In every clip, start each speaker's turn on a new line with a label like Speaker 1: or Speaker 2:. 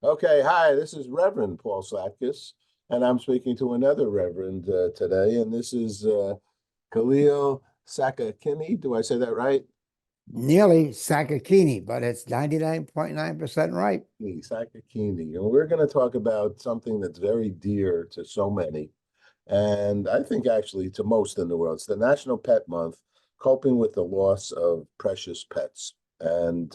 Speaker 1: Okay, hi, this is Reverend Paul Satkis, and I'm speaking to another Reverend today, and this is Khalil Sakakini. Do I say that right?
Speaker 2: Nearly Sakakini, but it's 99.9% right.
Speaker 1: Sakakini. And we're going to talk about something that's very dear to so many, and I think actually to most in the world. It's the National Pet Month, coping with the loss of precious pets. And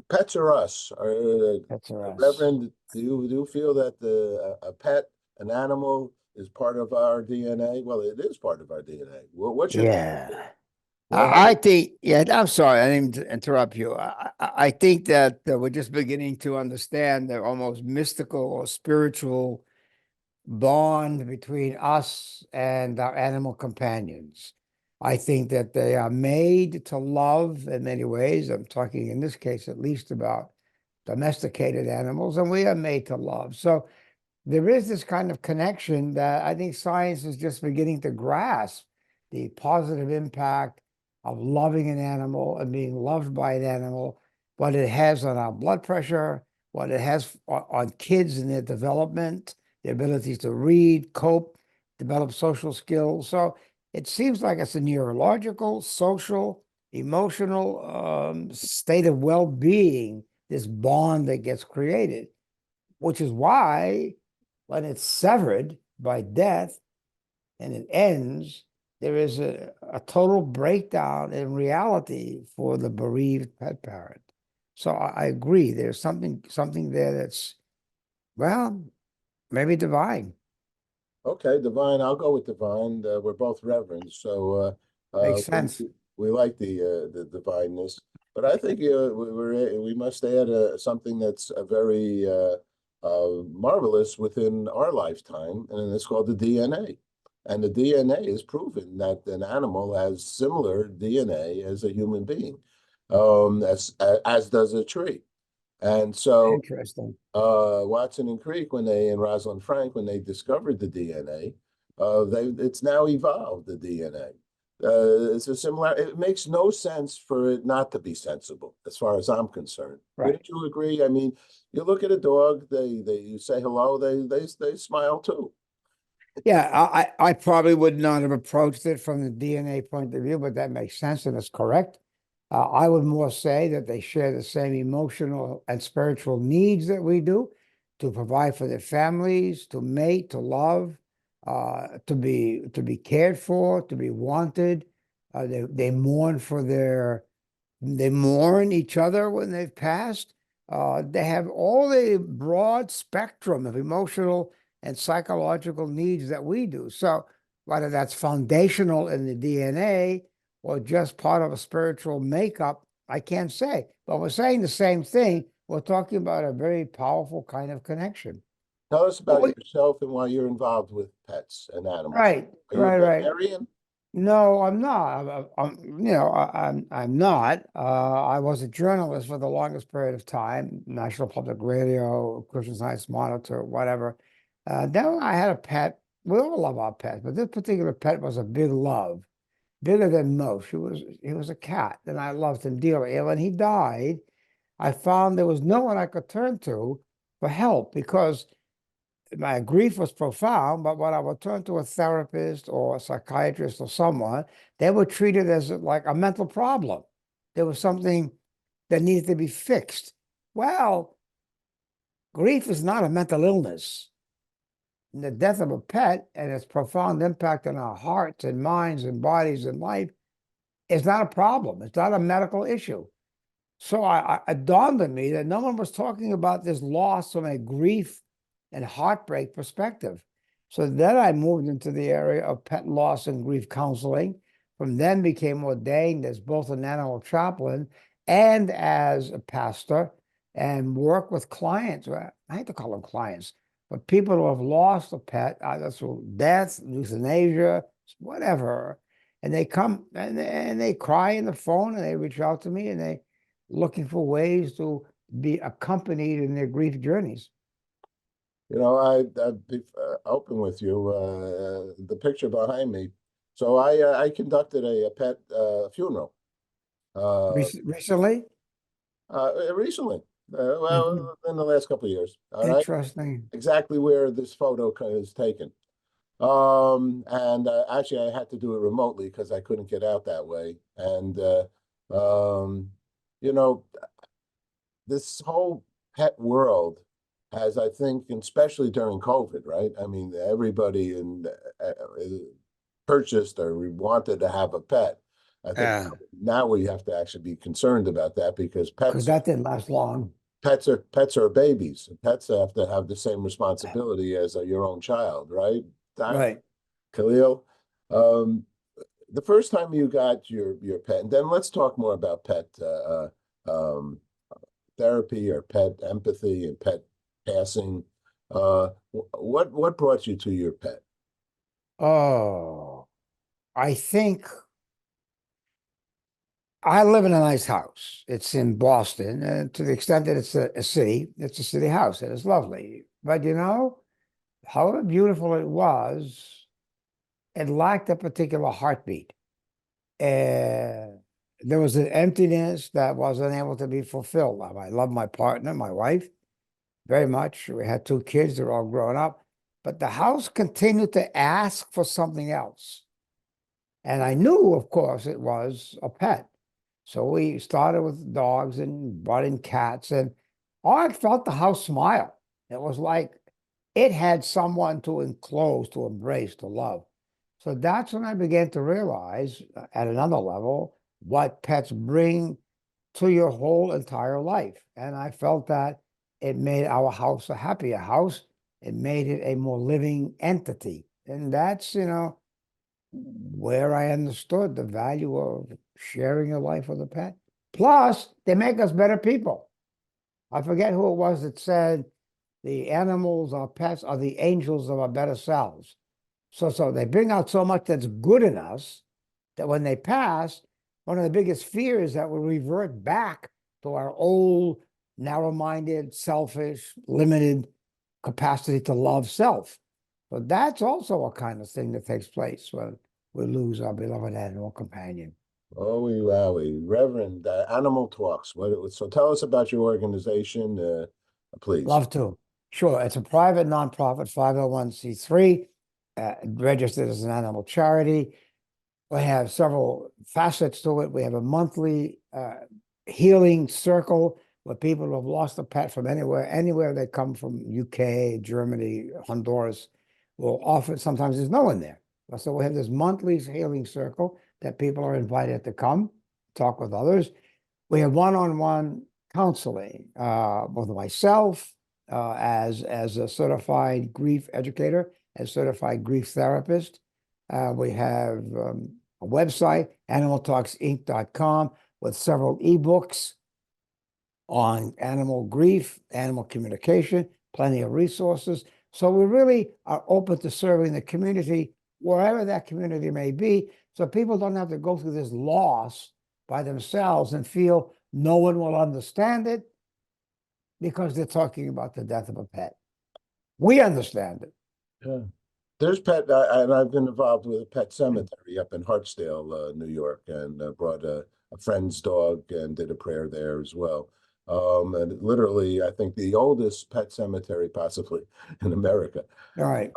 Speaker 1: pets are us.
Speaker 2: That's for us.
Speaker 1: Reverend, do you feel that a pet, an animal, is part of our DNA? Well, it is part of our DNA. What's your
Speaker 2: Yeah.
Speaker 1: well?
Speaker 2: I think, yeah, I'm sorry, I didn't interrupt you. I think that we're just beginning to understand the almost mystical or spiritual bond between us and our animal companions. I think that they are made to love in many ways. I'm talking in this case, at least about domesticated animals, and we are made to love. So there is this kind of connection that I think science is just beginning to grasp the positive impact of loving an animal and being loved by an animal, what it has on our blood pressure, what it has on kids and their development, their abilities to read, cope, develop social skills. So it seems like it's a neurological, social, emotional state of well-being, this bond that gets created, which is why when it's severed by death and it ends, there is a total breakdown in reality for the bereaved pet parent. So I agree. There's something there that's, well, maybe divine.
Speaker 1: Okay, divine. I'll go with divine. We're both reverends, so
Speaker 2: Makes sense.
Speaker 1: we like the divineness. But I think we must add something that's a very marvelous within our lifetime, and it's called the DNA. And the DNA is proven that an animal has similar DNA as a human being, as does a tree. And so
Speaker 2: Interesting.
Speaker 1: Watson and Crick, and Rosalind Frank, when they discovered the DNA, it's now evolved the DNA. It's a similar. It makes no sense for it not to be sensible, as far as I'm concerned.
Speaker 2: Right.
Speaker 1: Wouldn't you agree? I mean, you look at a dog, they you say hello, they smile too.
Speaker 2: Yeah, I probably would not have approached it from the DNA point of view, but that makes sense and it's correct. I would more say that they share the same emotional and spiritual needs that we do to provide for their families, to mate, to love, to be cared for, to be wanted. They mourn they mourn each other when they've passed. They have all the broad spectrum of emotional and psychological needs that we do. So whether that's foundational in the DNA or just part of a spiritual makeup, I can't say. But we're saying the same thing. We're talking about a very powerful kind of connection.
Speaker 1: Tell us
Speaker 2: But
Speaker 1: about yourself and why you're involved with pets and animals.
Speaker 2: right,
Speaker 1: Are you a
Speaker 2: right.
Speaker 1: veterinarian?
Speaker 2: No, I'm not. I'm not. I was a journalist for the longest period of time, National Public Radio, Christian Science Monitor, whatever. Then I had a pet. We all love our pets, but this particular pet was a big love, bigger than most. He was a cat, and I loved him dearly. And when he died, I found there was no one I could turn to for help because my grief was profound, but when I would turn to a therapist or a psychiatrist or someone, they would treat it as like a mental problem. There was something that needed to be fixed. Well, grief is not a mental illness. And the death of a pet and its profound impact on our hearts and minds and bodies and life is not a problem. It's not a medical issue. So it dawned on me that no one was talking about this loss from a grief and heartbreak perspective. So then I moved into the area of pet loss and grief counseling. From then became ordained as both an animal chaplain and as a pastor and work with clients. Well, I hate to call them clients, but people who have lost a pet, either through death, euthanasia, whatever. And they come and they cry in the phone and they reach out to me and they looking for ways to be accompanied in their grief journeys.
Speaker 1: I'd be open with you. The picture behind me. So I conducted a pet funeral uh,
Speaker 2: Recently?
Speaker 1: recently.
Speaker 2: Mhm.
Speaker 1: Well, in the last couple of years. All right.
Speaker 2: Interesting.
Speaker 1: Exactly where this photo is taken. And actually, I had to do it remotely because I couldn't get out that way. And um, you know, this whole pet world has, I think, and especially during COVID, right? I mean, everybody purchased or wanted to have a pet. I think
Speaker 2: Yeah,
Speaker 1: now we have to actually be concerned about that because
Speaker 2: because that didn't last long.
Speaker 1: pets are babies. Pets have to have the same responsibility as your own child, right?
Speaker 2: Right.
Speaker 1: Khalil, um, the first time you got your pet, and then let's talk more about pet um, therapy or pet empathy and pet passing. What brought you to your pet?
Speaker 2: Oh, I think I live in a nice house. It's in Boston, and to the extent that it's a city, it's a city house, and it's lovely. But however beautiful it was, it lacked a particular heartbeat. And there was an emptiness that wasn't able to be fulfilled. I love my partner, my wife, very much. We had two kids, they're all grown up, but the house continued to ask for something else. And I knew, of course, it was a pet. So we started with dogs and brought in cats, and I felt the house smile. It was like it had someone to enclose, to embrace, to love. So that's when I began to realize at another level what pets bring to your whole entire life. And I felt that it made our house a happier house. It made it a more living entity. And that's, where I understood the value of sharing your life with a pet. Plus, they make us better people. I forget who it was that said the animals, our pets, are the angels of our better selves. So they bring out so much that's good in us that when they pass, one of the biggest fears that we revert back to our old, narrow-minded, selfish, limited capacity to love self. So that's also a kind of thing that takes place when we lose our beloved animal companion.
Speaker 1: Oh, wowie, Reverend, Animal Talks. So tell us about your organization, please.
Speaker 2: Love to. Sure, it's a private nonprofit 501(c)(3, registered as an animal charity. We have several facets to it. We have a monthly healing circle where people who have lost a pet from anywhere they come from, UK, Germany, Honduras, will often, sometimes there's no one there. So we have this monthly healing circle that people are invited to come, talk with others. We have one-on-one counseling, both myself as a certified grief educator and certified grief therapist. We have a website, animaltalksinc.com, with several ebooks on animal grief, animal communication, plenty of resources. So we really are open to serving the community, wherever that community may be, so people don't have to go through this loss by themselves and feel no one will understand it because they're talking about the death of a pet. We understand it.
Speaker 1: Yeah. There's and I've been involved with a pet cemetery up in Hartsdale, New York, and brought a friend's dog and did a prayer there as well. And literally, I think the oldest pet cemetery possibly in America.
Speaker 2: All right.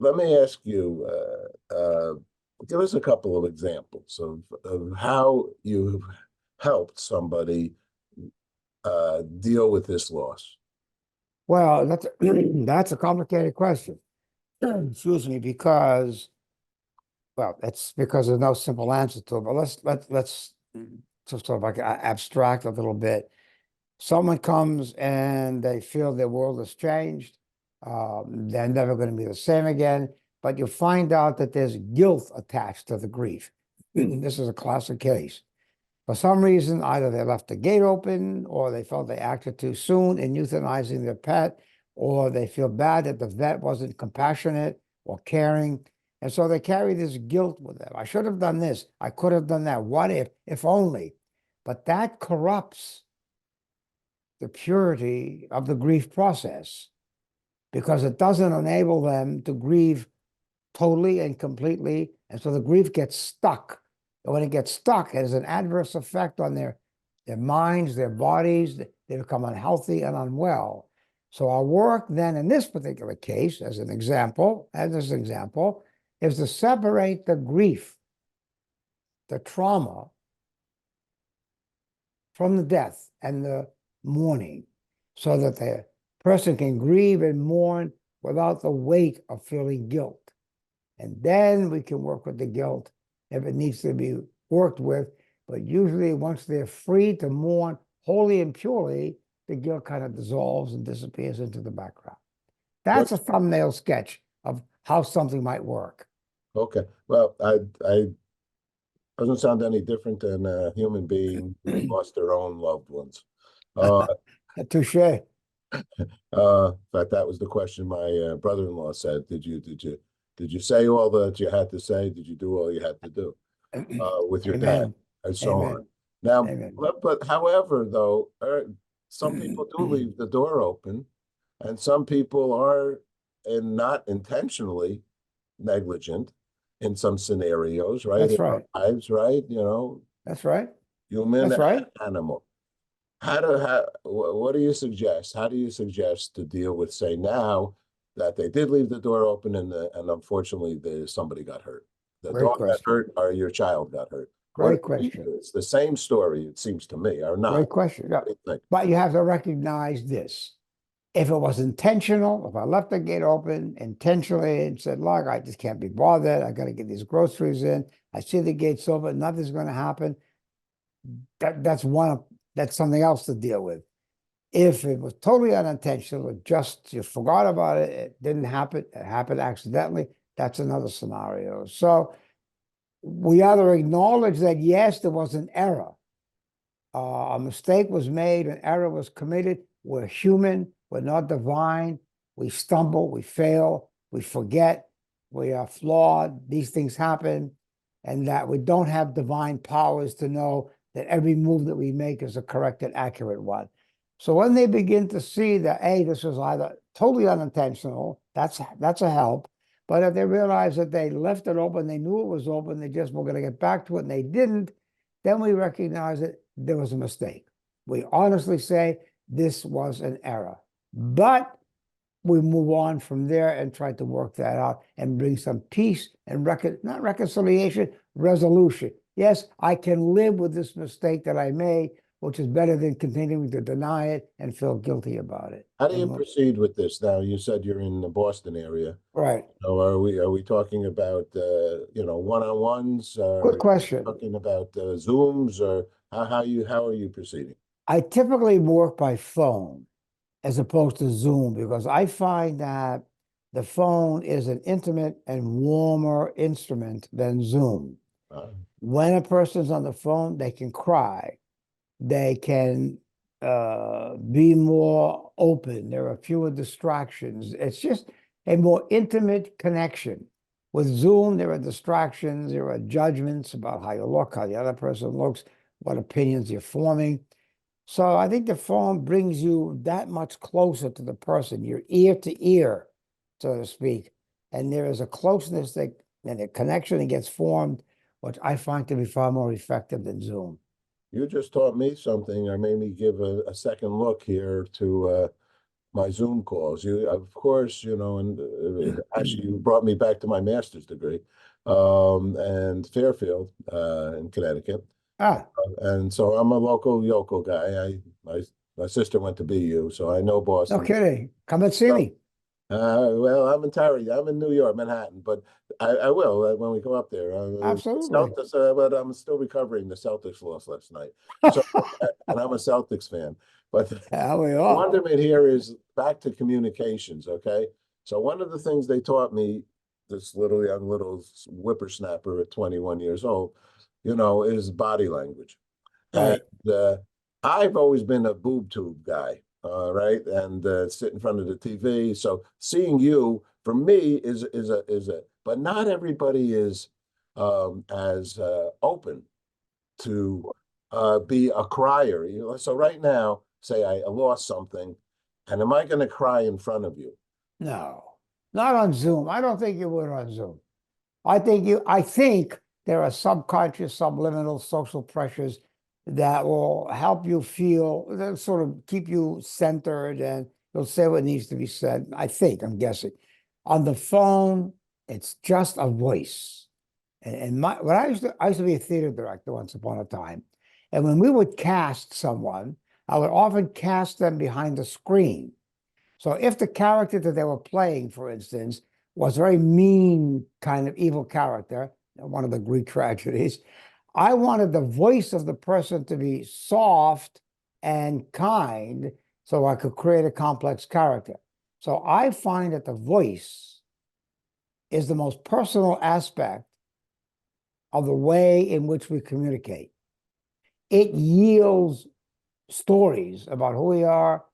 Speaker 1: Let me ask you, give us a couple of examples of how you've helped somebody deal with this loss.
Speaker 2: Well, that's a complicated question. Excuse me, because that's because there's no simple answer to it. But let's just sort of like abstract a little bit. Someone comes and they feel their world has changed. They're never going to be the same again. But you find out that there's guilt attached to the grief. This is a classic case. For some reason, either they left the gate open, or they felt they acted too soon in euthanizing their pet, or they feel bad that the vet wasn't compassionate or caring. And so they carry this guilt with them. I should have done this. I could have done that. What if only? But that corrupts the purity of the grief process because it doesn't enable them to grieve totally and completely. And so the grief gets stuck. And when it gets stuck, it has an adverse effect on their minds, their bodies. they become unhealthy and unwell. So our work then in this particular case, as an example, is to separate the grief, the trauma from the death and the mourning, so that the person can grieve and mourn without the weight of feeling guilt. And then we can work with the guilt if it needs to be worked with. But usually once they're free to mourn wholly and purely, the guilt kind of dissolves and disappears into the background. That's a thumbnail sketch of how something might work.
Speaker 1: Okay. Well, I doesn't sound any different than a human being who lost their own loved ones. Uh,
Speaker 2: Touche.
Speaker 1: in fact, that was the question my brother-in-law said. Did you say all that you had to say? Did you do all you had to do with your dad
Speaker 2: Amen.
Speaker 1: and so
Speaker 2: Amen.
Speaker 1: on? Now,
Speaker 2: Amen.
Speaker 1: but however, though, some people do leave the door open, and some people are, and not intentionally negligent in some scenarios, right?
Speaker 2: That's
Speaker 1: In our
Speaker 2: right.
Speaker 1: lives, right? You know,
Speaker 2: That's right.
Speaker 1: human
Speaker 2: That's right.
Speaker 1: and animal. What do you suggest? How do you suggest to deal with, say, now that they did leave the door open and unfortunately somebody got hurt? The
Speaker 2: Great
Speaker 1: dog got
Speaker 2: question.
Speaker 1: hurt or your child got hurt. What
Speaker 2: Great question.
Speaker 1: it's the same story, it seems to me, or not.
Speaker 2: Great question. Yeah.
Speaker 1: What do you think?
Speaker 2: But you have to recognize this. If it was intentional, if I left the gate open intentionally and said, look, I just can't be bothered. I got to get these groceries in. I see the gate's open. Nothing's going to happen. That's something else to deal with. If it was totally unintentional, just you forgot about it, it didn't happen, it happened accidentally, that's another scenario. So we either acknowledge that, yes, there was an error. A mistake was made, an error was committed. We're human, we're not divine. We stumble, we fail, we forget, we are flawed, these things happen, and that we don't have divine powers to know that every move that we make is a correct and accurate one. So when they begin to see that, hey, this was either totally unintentional, that's a help. But if they realize that they left it open, they knew it was open, they just were going to get back to it, and they didn't, then we recognize that there was a mistake. We honestly say this was an error. But we move on from there and try to work that out and bring some peace and not reconciliation, resolution. Yes, I can live with this mistake that I made, which is better than continuing to deny it and feel guilty about it.
Speaker 1: How do you proceed with this now? You said you're in the Boston area.
Speaker 2: Right.
Speaker 1: So are we talking about one-on-ones?
Speaker 2: Good question.
Speaker 1: Talking about Zooms, or how are you proceeding?
Speaker 2: I typically work by phone as opposed to Zoom because I find that the phone is an intimate and warmer instrument than Zoom. When a person's on the phone, they can cry. They can be more open. There are fewer distractions. It's just a more intimate connection. With Zoom, there are distractions, there are judgments about how you look, how the other person looks, what opinions you're forming. So I think the phone brings you that much closer to the person. You're ear to ear, so to speak. And there is a closeness and a connection that gets formed, which I find to be far more effective than Zoom.
Speaker 1: You just taught me something, or made me give a second look here to my Zoom calls. Of course, and actually, you brought me back to my master's degree, and Fairfield, in Connecticut.
Speaker 2: Ah,
Speaker 1: And so I'm a local yokel guy. My sister went to BU, so I know
Speaker 2: no
Speaker 1: Boston.
Speaker 2: kidding. Come and see me.
Speaker 1: Well, I'm in New York, Manhattan, but I will when we go up there.
Speaker 2: Absolutely.
Speaker 1: But I'm still recovering. The Celtics lost last night, so and I'm a Celtics fan. But
Speaker 2: Yeah, we
Speaker 1: the
Speaker 2: are.
Speaker 1: wonderment here is back to communications. Okay, so one of the things they taught me, this little whippersnapper at 21 years old, is body language. And
Speaker 2: Right.
Speaker 1: I've always been a boob tube guy, right? And sit in front of the TV. So seeing you for me but not everybody is as open to be a crier. So right now, say I lost something, and am I going to cry in front of you?
Speaker 2: No, not on Zoom. I don't think you would on Zoom. I think there are subconscious, subliminal social pressures that will help you feel, that sort of keep you centered, and you'll say what needs to be said. I think, I'm guessing. On the phone, it's just a voice. And my when I used to be a theater director once upon a time. And when we would cast someone, I would often cast them behind the screen. So if the character that they were playing, for instance, was a very mean kind of evil character, one of the Greek tragedies, I wanted the voice of the person to be soft and kind so I could create a complex character. So I find that the voice is the most personal aspect of the way in which we communicate. It yields stories about who we are,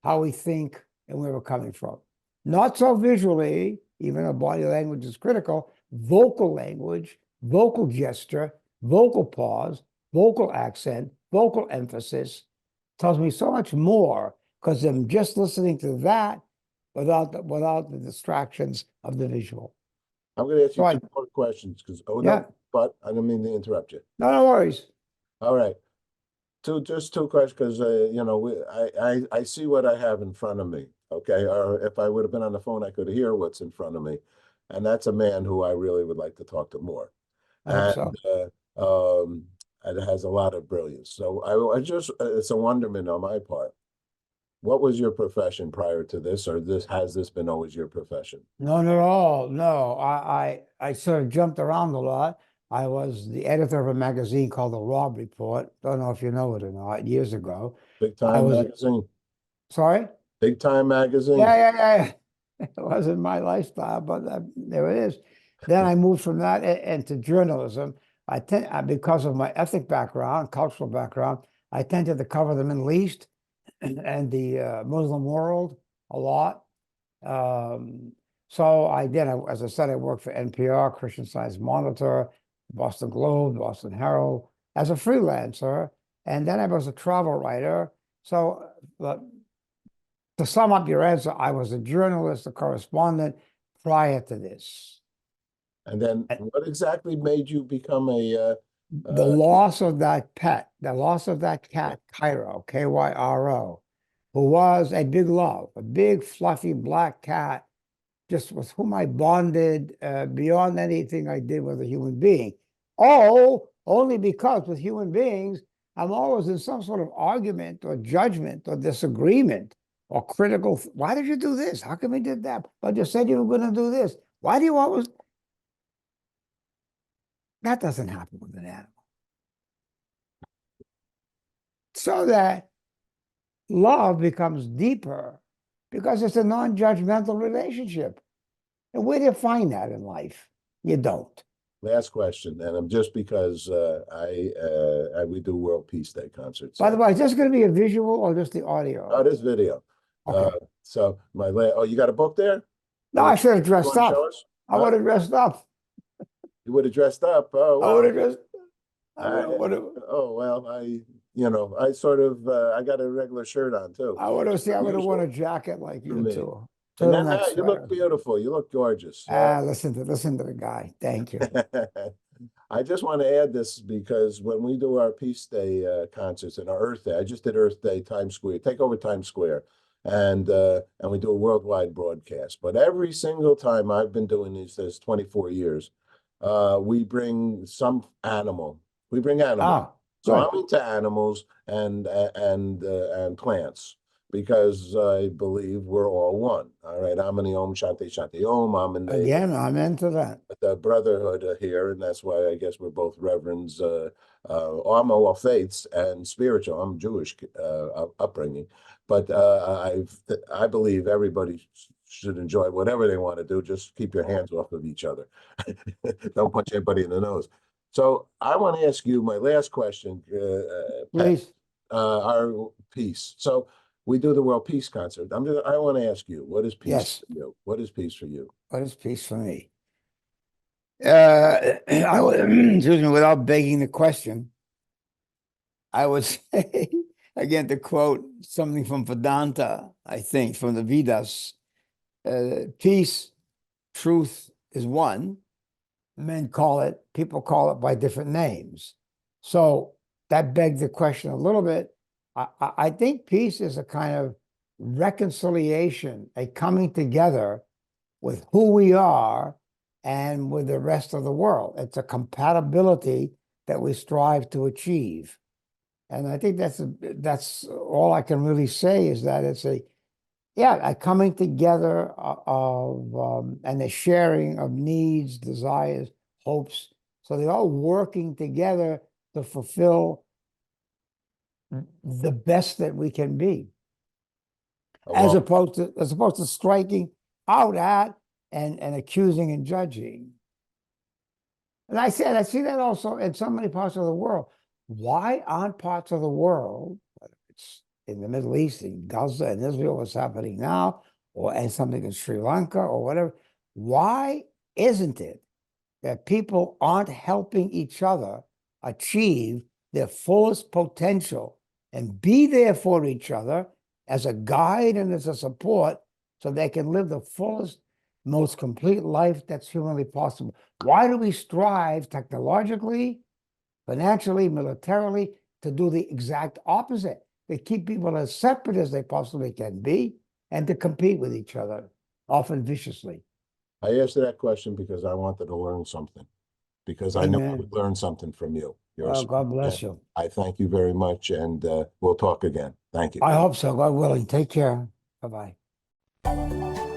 Speaker 2: how we think, and where we're coming from. Not so visually, even though body language is critical, vocal language, vocal gesture, vocal pause, vocal accent, vocal emphasis tells me so much more because I'm just listening to that without the distractions of the visual.
Speaker 1: I'm going to ask you
Speaker 2: So I,
Speaker 1: two more questions because, oh,
Speaker 2: yeah,
Speaker 1: no, but I don't mean to interrupt you.
Speaker 2: no worries.
Speaker 1: All right. Just two questions because, I see what I have in front of me. Okay. Or if I would have been on the phone, I could hear what's in front of me. And that's a man who I really would like to talk to more.
Speaker 2: I hope
Speaker 1: And,
Speaker 2: so.
Speaker 1: it has a lot of brilliance. So I just, it's a wonderment on my part. What was your profession prior to this, or has this been always your profession?
Speaker 2: No, not at all. No, I sort of jumped around a lot. I was the editor of a magazine called the Rob Report. Don't know if you know it or not. Years ago,
Speaker 1: Big
Speaker 2: I
Speaker 1: Time
Speaker 2: was
Speaker 1: Magazine.
Speaker 2: sorry.
Speaker 1: Big Time
Speaker 2: Yeah,
Speaker 1: Magazine.
Speaker 2: yeah, yeah. It wasn't my lifestyle, but there it is. Then I moved from that into journalism. Because of my ethnic background, cultural background, I tended to cover the Middle East and the Muslim world a lot. Um, so I did, as I said, I worked for NPR, Christian Science Monitor, Boston Globe, Boston Herald as a freelancer. And then I was a travel writer. So to sum up your answer, I was a journalist, a correspondent prior to this.
Speaker 1: And then
Speaker 2: And
Speaker 1: what exactly made you become a
Speaker 2: the
Speaker 1: uh,
Speaker 2: loss of that pet, the loss of that cat, Cairo, Kyro, who was a big love, a big, fluffy black cat just with whom I bonded beyond anything I did with a human being. Oh, only because with human beings, I'm always in some sort of argument or judgment or disagreement or critical. Why did you do this? How come you did that? But you said you were going to do this. Why do you always? That doesn't happen with an animal. So that love becomes deeper because it's a non-judgmental relationship. And where do you find that in life? You don't.
Speaker 1: last question? And I'm just because we do World Peace Day concerts.
Speaker 2: By the way, is this going to be a visual or just the audio?
Speaker 1: Oh, this video.
Speaker 2: Okay.
Speaker 1: So oh, you got a book there?
Speaker 2: No, I should have
Speaker 1: You
Speaker 2: dressed
Speaker 1: want to show
Speaker 2: up.
Speaker 1: us?
Speaker 2: I
Speaker 1: Huh?
Speaker 2: would have dressed up.
Speaker 1: You would have dressed up. Oh
Speaker 2: I would
Speaker 1: well.
Speaker 2: have dressed.
Speaker 1: I,
Speaker 2: would have.
Speaker 1: oh well. I sort of I got a regular shirt on too,
Speaker 2: I would
Speaker 1: which
Speaker 2: have.
Speaker 1: is
Speaker 2: See, I would have worn a
Speaker 1: unusual
Speaker 2: jacket like
Speaker 1: for
Speaker 2: you
Speaker 1: me.
Speaker 2: too.
Speaker 1: And then
Speaker 2: Turtleneck
Speaker 1: you look
Speaker 2: sweater.
Speaker 1: beautiful. You look gorgeous.
Speaker 2: Listen to the guy. Thank you.
Speaker 1: I just want to add this because when we do our Peace Day concerts and our Earth Day, I just did Earth Day Times Square, take over Times Square, and we do a worldwide broadcast. But every single time I've been doing these, there's 24 years, we bring some animal. We bring animals.
Speaker 2: Oh,
Speaker 1: So
Speaker 2: good.
Speaker 1: I'm into animals and plants because I believe we're all one. All right, I'm in the Om Shanti Shanti Om. I'm in
Speaker 2: Again, I'm into that.
Speaker 1: the brotherhood here, and that's why I guess we're both reverends. I'm all faiths and spiritual. I'm Jewish upbringing, but I believe everybody should enjoy whatever they want to do. Just keep your hands off of each other. Don't punch anybody in the nose. So I want to ask you my last question, Pat.
Speaker 2: Please.
Speaker 1: Our peace. So we do the World Peace Concert. I want to ask you, what is peace
Speaker 2: Yes.
Speaker 1: for you? What is peace for you?
Speaker 2: What is peace for me? Excuse me, without begging the question, I would say, again, to quote something from Vedanta, I think, from the Vedas, peace, truth is one. People call it by different names. So that begs the question a little bit. I think peace is a kind of reconciliation, a coming together with who we are and with the rest of the world. It's a compatibility that we strive to achieve. And I think that's all I can really say is that it's a coming together of and the sharing of needs, desires, hopes. So they're all working together to fulfill the best that we can be, as
Speaker 1: Well,
Speaker 2: opposed to striking out at and accusing and judging. And I see that also in so many parts of the world. Why aren't parts of the world, whether it's in the Middle East, in Gaza and Israel, what's happening now, or and something in Sri Lanka or whatever, why isn't it that people aren't helping each other achieve their fullest potential and be there for each other as a guide and as a support so they can live the fullest, most complete life that's humanly possible? Why do we strive technologically, financially, militarily to do the exact opposite? To keep people as separate as they possibly can be and to compete with each other, often viciously.
Speaker 1: I asked that question because I wanted to learn something, because I know I would
Speaker 2: Amen.
Speaker 1: learn something from you. You're a
Speaker 2: Well,
Speaker 1: smart
Speaker 2: God
Speaker 1: man.
Speaker 2: bless you.
Speaker 1: I thank you very much, and we'll talk again. Thank you.
Speaker 2: I hope so. God willing. Take care. Bye bye.